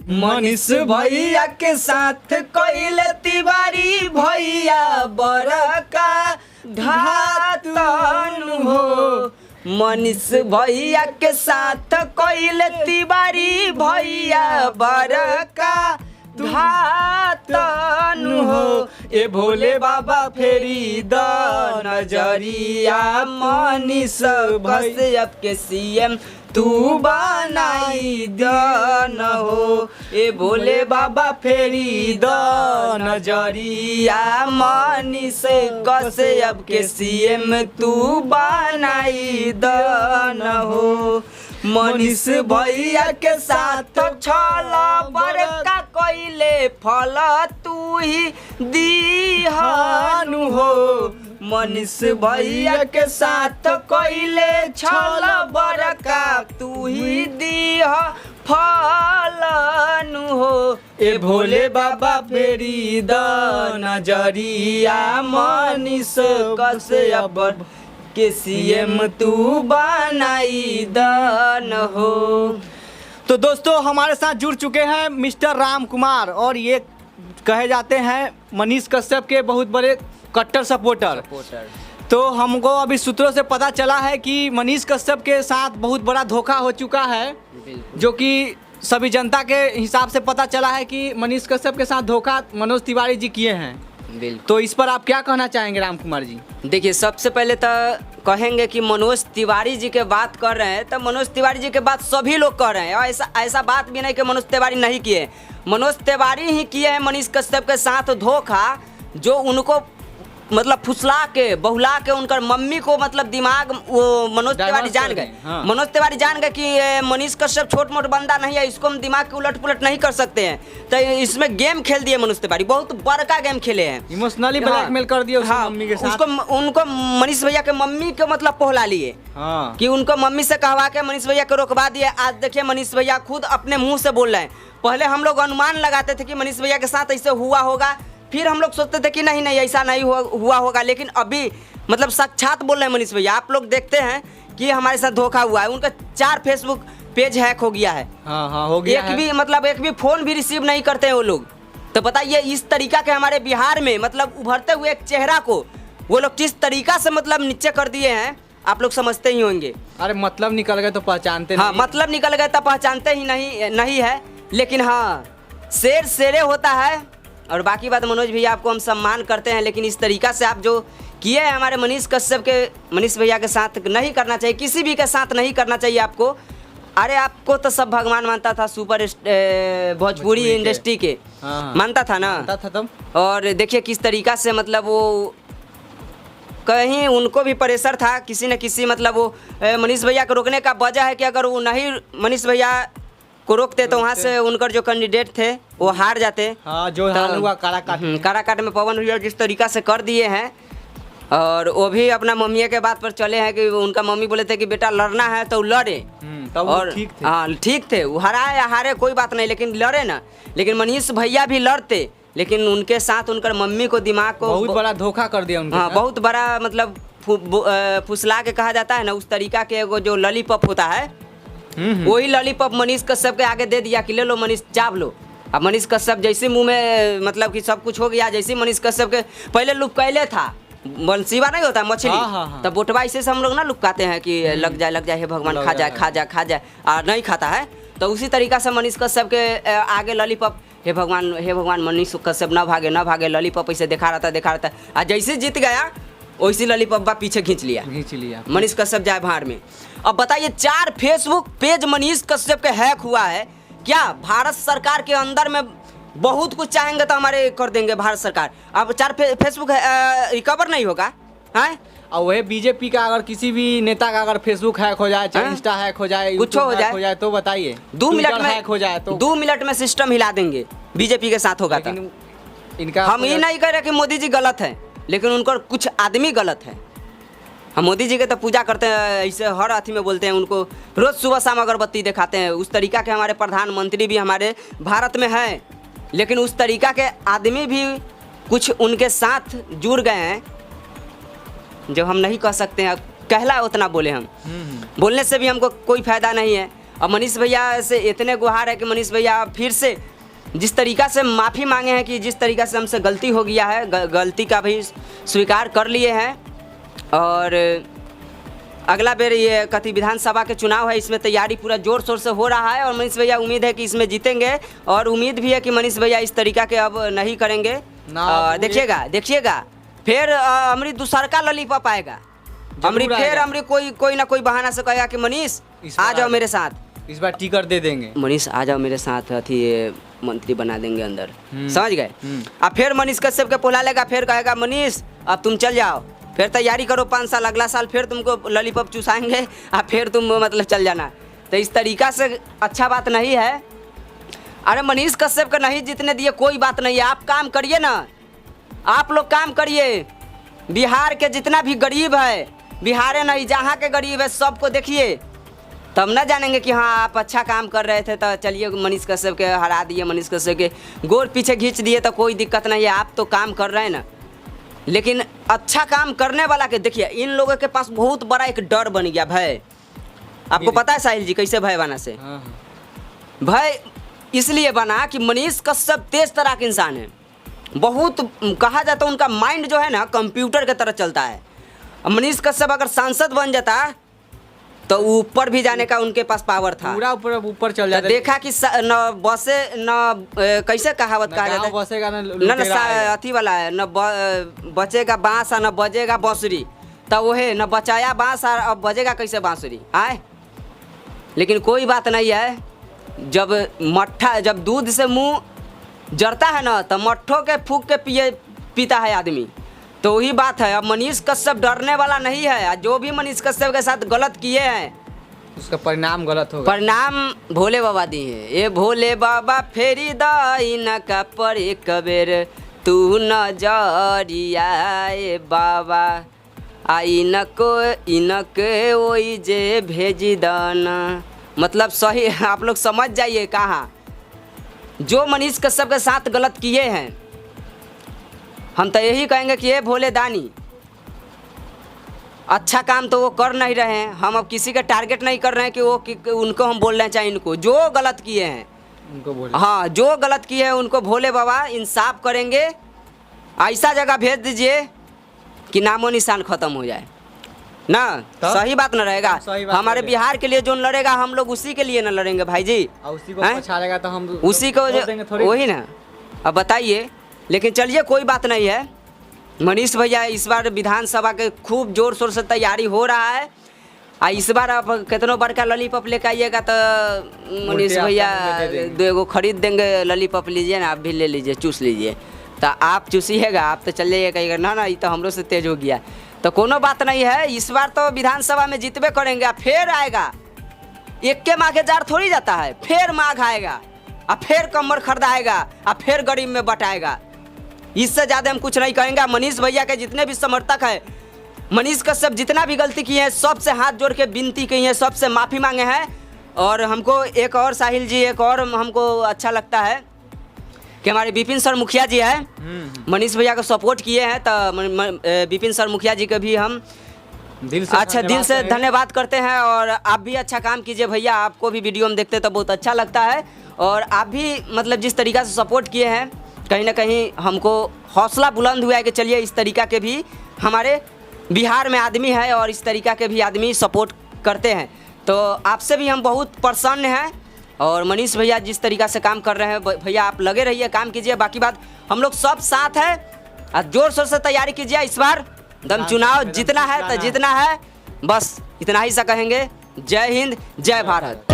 मनीष भैया के साथ कोइल तिवारी भैया बड़का घातन हो। मनीष भैया के साथ कोइल तिवारी भैया बड़का घातन हो। ए भोले बाबा फेरी द नजरिया मनीष कश्यप के सीएम तू बनाई दन हो। ए भोले बाबा फेरी द नजरिया मनीष कश्यप के सीएम तू बनाई दन हो। मनीष भैया के साथ छल बड़का कोइले फल तू ही दीहन हो। मनीष भैया के साथ कोइले छल बड़का तू ही दीह फलन हो। ए भोले बाबा फेरी द नजरिया मनीष कश्यप के सीएम तू बनाई दन हो। तो दोस्तों हमारे साथ जुड़ चुके हैं मिस्टर राम कुमार और ये कहे जाते हैं मनीष कश्यप के बहुत बड़े कट्टर सपोर्टर। तो हमको अभी सूत्रों से पता चला है कि मनीष कश्यप के साथ बहुत बड़ा धोखा हो चुका है, जो कि सभी जनता के हिसाब से पता चला है कि मनीष कश्यप के साथ धोखा मनोज तिवारी जी किए हैं। तो इस पर आप क्या कहना चाहेंगे राम कुमार जी? देखिए, सबसे पहले तो कहेंगे कि मनोज तिवारी जी के बात कर रहे हैं तो मनोज तिवारी जी के बात सभी लोग कर रहे हैं और ऐसा बात भी नहीं कि मनोज तिवारी नहीं किए। मनोज तिवारी ही किए हैं मनीष कश्यप के साथ धोखा, जो उनको मतलब फुसला के बहुला के उनकर मम्मी को मतलब दिमाग वो मनोज तिवारी जान गए। हाँ। मनोज तिवारी जान गए कि मनीष कश्यप छोट मोट बंदा नहीं है, इसको हम दिमाग के उलट पुलट नहीं कर सकते हैं। तो इसमें गेम खेल दिए मनोज तिवारी, बहुत बड़का गेम खेले हैं, इमोशनली ब्लैकमेल कर दिया हाँ, मम्मी के साथ। उनको मनीष भैया के मम्मी को मतलब पोहला लिए। हाँ। कि उनको मम्मी से कहवा के मनीष भैया को रोकवा दिए। आज देखिए मनीष भैया खुद अपने मुँह से बोल रहे हैं। पहले हम लोग अनुमान लगाते थे कि मनीष भैया के साथ ऐसे हुआ होगा, फिर हम लोग सोचते थे कि नहीं ऐसा नहीं हुआ होगा, लेकिन अभी मतलब साक्षात बोल रहे हैं मनीष भैया। आप लोग देखते हैं कि हमारे साथ धोखा हुआ है। उनका 4 फेसबुक पेज हैक हो गया है। हाँ, हो गया है। एक भी फोन भी रिसीव नहीं करते हैं वो लोग। तो बताइए इस तरीका के हमारे बिहार में मतलब उभरते हुए एक चेहरा को वो लोग किस तरीका से मतलब नीचे कर दिए हैं, आप लोग समझते ही होंगे। अरे मतलब निकल गए तो पहचानते हाँ, मतलब निकल गए तो पहचानते ही नहीं है। लेकिन हाँ, शेर शेरे होता है। और बाकी बात मनोज भैया आपको हम सम्मान करते हैं, लेकिन इस तरीका से आप जो किए हैं हमारे मनीष भैया के साथ नहीं करना चाहिए, किसी भी के साथ नहीं करना चाहिए आपको। अरे आपको तो सब भगवान मानता था, सुपर भोजपुरी इंडस्ट्री के मानता था ना। था तुम। और देखिए किस तरीका से मतलब वो कहीं उनको भी प्रेशर था किसी न किसी, मतलब वो मनीष भैया को रोकने का वजह है कि अगर वो नहीं मनीष भैया को रोकते तो वहाँ से उनकर जो कैंडिडेट थे वो हार जाते। हाँ, जो हाल हुआ काराकाट में पवन भैया जिस तरीका से कर दिए हैं। और वो भी अपना मम्मी के बात पर चले हैं कि उनका मम्मी बोले थे कि बेटा लड़ना है तो लड़े। और ठीक थे। हाँ ठीक थे, वो हराए या हारे कोई बात नहीं, लेकिन लड़े ना। लेकिन मनीष भैया भी लड़ते, लेकिन उनके साथ उनकर मम्मी को दिमाग को बहुत बड़ा धोखा कर दिया उनको। हाँ, बहुत बड़ा मतलब फुसला के कहा जाता है ना, उस तरीका के वो जो लॉलीपॉप होता है वही लॉलीपॉप मनीष कश्यप के आगे दे दिया कि ले लो मनीष चाप लो। अब मनीष कश्यप जैसे मुंह में मतलब कि सब कुछ हो गया। जैसे मनीष कश्यप के पहले लुपकैले था, बंसीवा नहीं होता मछली, तब बोटवा ऐसे से हम लोग ना लुपकाते हैं कि लग जाए हे भगवान खा जाए और नहीं खाता है। तो उसी तरीका से मनीष कश्यप के आगे लॉलीपॉप हे भगवान मनीष कश्यप ना भागे लॉलीपॉप ऐसे दिखा रहा था। और जैसे जीत गया वैसे लॉलीपॉप पीछे खींच लिया मनीष कश्यप जाए भाड़ में। अब बताइए 4 फेसबुक पेज मनीष कश्यप के हैक हुआ है। क्या भारत सरकार के अंदर में बहुत कुछ चाहेंगे तो हमारे कर देंगे भारत सरकार। अब 4 फेसबुक रिकवर नहीं होगा है। और वह बीजेपी का अगर किसी भी नेता का अगर फेसबुक हैक हो जाए, चाहे इंस्टा हैक हो जाए, कुछ हो जाए तो बताइए 2 मिनट में हैक हो जाए तो 2 मिनट में सिस्टम हिला देंगे। बीजेपी के साथ होगा तो इनका हम ये नहीं कह रहे कि मोदी जी गलत है, लेकिन उनका कुछ आदमी गलत है। हम मोदी जी के तो पूजा करते हैं, ऐसे हर अथी में बोलते हैं, उनको रोज़ सुबह शाम अगरबत्ती दिखाते हैं। उस तरीका के हमारे प्रधानमंत्री भी हमारे भारत में हैं, लेकिन उस तरीका के आदमी भी कुछ उनके साथ जुड़ गए हैं जो हम नहीं कह सकते हैं। कहला उतना बोले हम, बोलने से भी हमको कोई फ़ायदा नहीं है। अब मनीष भैया से इतने गुहार है कि मनीष भैया फिर से जिस तरीका से माफ़ी मांगे हैं कि जिस तरीका से हमसे गलती हो गया है, गलती का भी स्वीकार कर लिए हैं। और अगला बेर ये कथी विधानसभा के चुनाव है, इसमें तैयारी पूरा जोर शोर से हो रहा है और मनीष भैया उम्मीद है कि इसमें जीतेंगे और उम्मीद भी है कि मनीष भैया इस तरीका के अब नहीं करेंगे। देखिएगा फिर अमरी दूसर का लॉलीपॉप आएगा। अमरी कोई ना कोई बहाना से कहेगा कि मनीष आ जाओ मेरे साथ, इस बार टिकट दे देंगे, मनीष आ जाओ मेरे साथ, अथी मंत्री बना देंगे अंदर, समझ गए। अब फिर मनीष कश्यप के पुला लेगा, फिर कहेगा मनीष अब तुम चल जाओ, फिर तैयारी करो 5 साल, अगला साल फिर तुमको लॉलीपॉप चुसाएंगे और फिर तुम मतलब चल जाना। तो इस तरीका से अच्छा बात नहीं है। अरे मनीष कश्यप का नहीं जीतने दिए कोई बात नहीं है, आप काम करिए ना, आप लोग काम करिए। बिहार के जितना भी गरीब है, बिहार नहीं जहाँ के गरीब है सबको देखिए, तब ना जानेंगे कि हाँ आप अच्छा काम कर रहे थे। तो चलिए मनीष कश्यप के हरा दिए, मनीष कश्यप के गोर पीछे खींच दिए तो कोई दिक्कत नहीं है, आप तो काम कर रहे हैं ना। लेकिन अच्छा काम करने वाला के देखिए, इन लोगों के पास बहुत बड़ा एक डर बन गया, भय। आपको पता है साहिल जी कैसे भय बना से? भय इसलिए बना कि मनीष कश्यप तेज तरह के इंसान है, बहुत कहा जाता है उनका माइंड जो है ना कंप्यूटर की तरह चलता है। मनीष कश्यप अगर सांसद बन जाता तो ऊपर भी जाने का उनके पास पावर था, पूरा ऊपर चल जाता। देखा कि न बसे न कैसे कहावत कहा जाता है, बसेगा न अथी वाला है, न बचेगा बांस और न बजेगा बांसुरी, तो वो है न बचाया बांस और अब बजेगा कैसे बांसुरी आए। लेकिन कोई बात नहीं है, जब दूध से मुंह जरता है ना तो मट्ठों के फूक के पीता है आदमी, तो वही बात है। अब मनीष कश्यप डरने वाला नहीं है, जो भी मनीष कश्यप के साथ गलत किए हैं उसका परिणाम गलत होगा, परिणाम भोले बाबा दिए हैं। ये भोले बाबा फेरी दाइन का परे कबेर तू न जरिया बाबा आ इनके वही जे भेजी दाना। मतलब सही आप लोग समझ जाइए कहाँ जो मनीष कश्यप के साथ गलत किए हैं, हम तो यही कहेंगे कि ये भोले दानी अच्छा काम तो वो कर नहीं रहे हैं। हम अब किसी का टारगेट नहीं कर रहे हैं कि उनको हम बोल रहे हैं, चाहे इनको जो गलत किए हैं उनको बोले, हाँ जो गलत किए हैं उनको भोले बाबा इंसाफ करेंगे, ऐसा जगह भेज दीजिए कि नामो निशान खत्म हो जाए ना। सही बात न रहेगा। हमारे बिहार के लिए जो लड़ेगा हम लोग उसी के लिए न लड़ेंगे भाई जी, उसी को पछाड़ेगा तो हम उसी को वही ना। अब बताइए, लेकिन चलिए कोई बात नहीं है। मनीष भैया इस बार विधानसभा के खूब जोर शोर से तैयारी हो रहा है। इस बार आप कितनों बड़का लॉलीपॉप लेकर आइएगा तो मनीष भैया 2 खरीद देंगे लॉलीपॉप, लीजिए ना, आप भी ले लीजिए, चूस लीजिए। तो आप चूसिएगा, आप तो चल जाइएगा ना ना ये तो हम लोग से तेज हो गया, तो कोनो बात नहीं है। इस बार तो विधानसभा में जीतबे करेंगे। फिर आएगा, एक के माघे जार थोड़ी जाता है, फिर माघ आएगा और फिर कमर खरीदाएगा और फिर गरीब में बटाएगा। इससे ज़्यादा हम कुछ नहीं कहेंगे। मनीष भैया के जितने भी समर्थक हैं, मनीष कश्यप जितना भी गलती की है सबसे हाथ जोड़ के विनती की है, सबसे माफ़ी मांगे हैं। और हमको एक और साहिल जी, एक और हमको अच्छा लगता है कि हमारे विपिन सर मुखिया जी हैं, मनीष भैया को सपोर्ट किए हैं। तो विपिन सर मुखिया जी का भी हम दिल से धन्यवाद करते हैं। और आप भी अच्छा काम कीजिए भैया, आपको भी वीडियो में देखते तो बहुत अच्छा लगता है। और आप भी मतलब जिस तरीक़ा से सपोर्ट किए हैं, कहीं ना कहीं हमको हौसला बुलंद हुआ है कि चलिए इस तरीक़ा के भी हमारे बिहार में आदमी है और इस तरीक़ा के भी आदमी सपोर्ट करते हैं। तो आपसे भी हम बहुत प्रसन्न हैं। और मनीष भैया जिस तरीक़ा से काम कर रहे हैं, भैया आप लगे रहिए, काम कीजिए। बाकी बात हम लोग सब साथ हैं और जोर शोर से तैयारी कीजिए। इस बार दम चुनाव जीतना है तो जीतना है, बस इतना ही सा कहेंगे। जय हिंद, जय भारत।